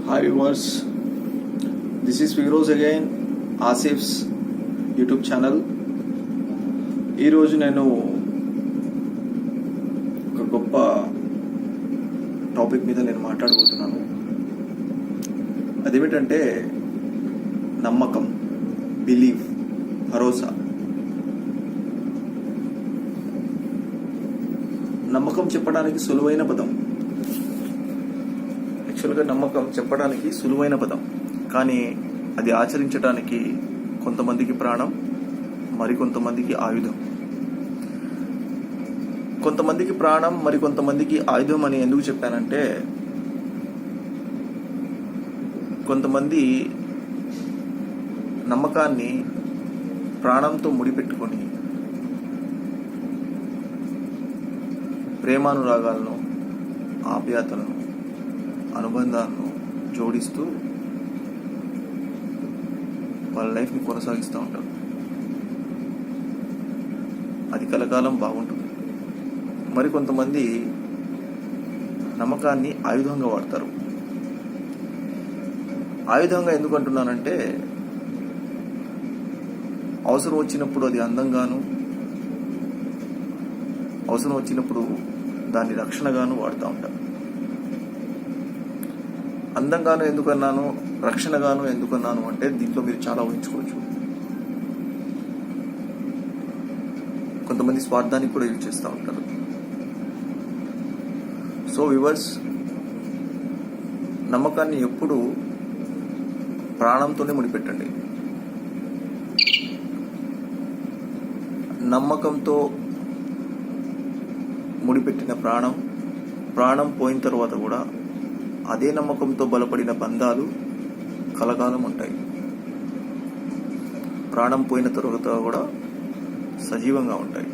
Hi viewers, this is Firoz again, Asif's YouTube channel. ఈరోజు నేను ఒక గొప్ప టాపిక్ మీద నేను మాట్లాడబోతున్నాను. అదేమిటంటే నమ్మకం, బిలీవ్, భరోసా. నమ్మకం చెప్పడానికి సులువైన పదం. యాక్చువల్గా నమ్మకం చెప్పడానికి సులువైన పదం, కానీ అది ఆచరించడానికి కొంతమందికి ప్రాణం, మరికొంతమందికి ఆయుధం. కొంతమందికి ప్రాణం, మరికొంతమందికి ఆయుధం అని ఎందుకు చెప్పానంటే, కొంతమంది నమ్మకాన్ని ప్రాణంతో ముడిపెట్టుకొని ప్రేమానురాగాలను, ఆప్యాయతలను, అనుబంధాలను జోడిస్తూ వాళ్ళ లైఫ్ని కొనసాగిస్తూ ఉంటారు. అది కలకాలం బాగుంటుంది. మరికొంతమంది నమ్మకాన్ని ఆయుధంగా వాడతారు. ఆయుధంగా ఎందుకు అంటున్నానంటే, అవసరం వచ్చినప్పుడు అది అందంగాను, అవసరం వచ్చినప్పుడు దాన్ని రక్షణగాను వాడుతూ ఉంటారు. అందంగాను ఎందుకన్నాను, రక్షణగాను ఎందుకన్నాను అంటే, దీంట్లో మీరు చాలా ఊహించుకోవచ్చు. కొంతమంది స్వార్థానికి కూడా యూజ్ చేస్తూ ఉంటారు. సో వ్యూవర్స్, నమ్మకాన్ని ఎప్పుడు ప్రాణంతోనే ముడిపెట్టండి. నమ్మకంతో ముడిపెట్టిన ప్రాణం పోయిన తర్వాత కూడా అదే నమ్మకంతో బలపడిన బంధాలు కలకాలం ఉంటాయి. ప్రాణం పోయిన తర్వాత కూడా సజీవంగా ఉంటాయి.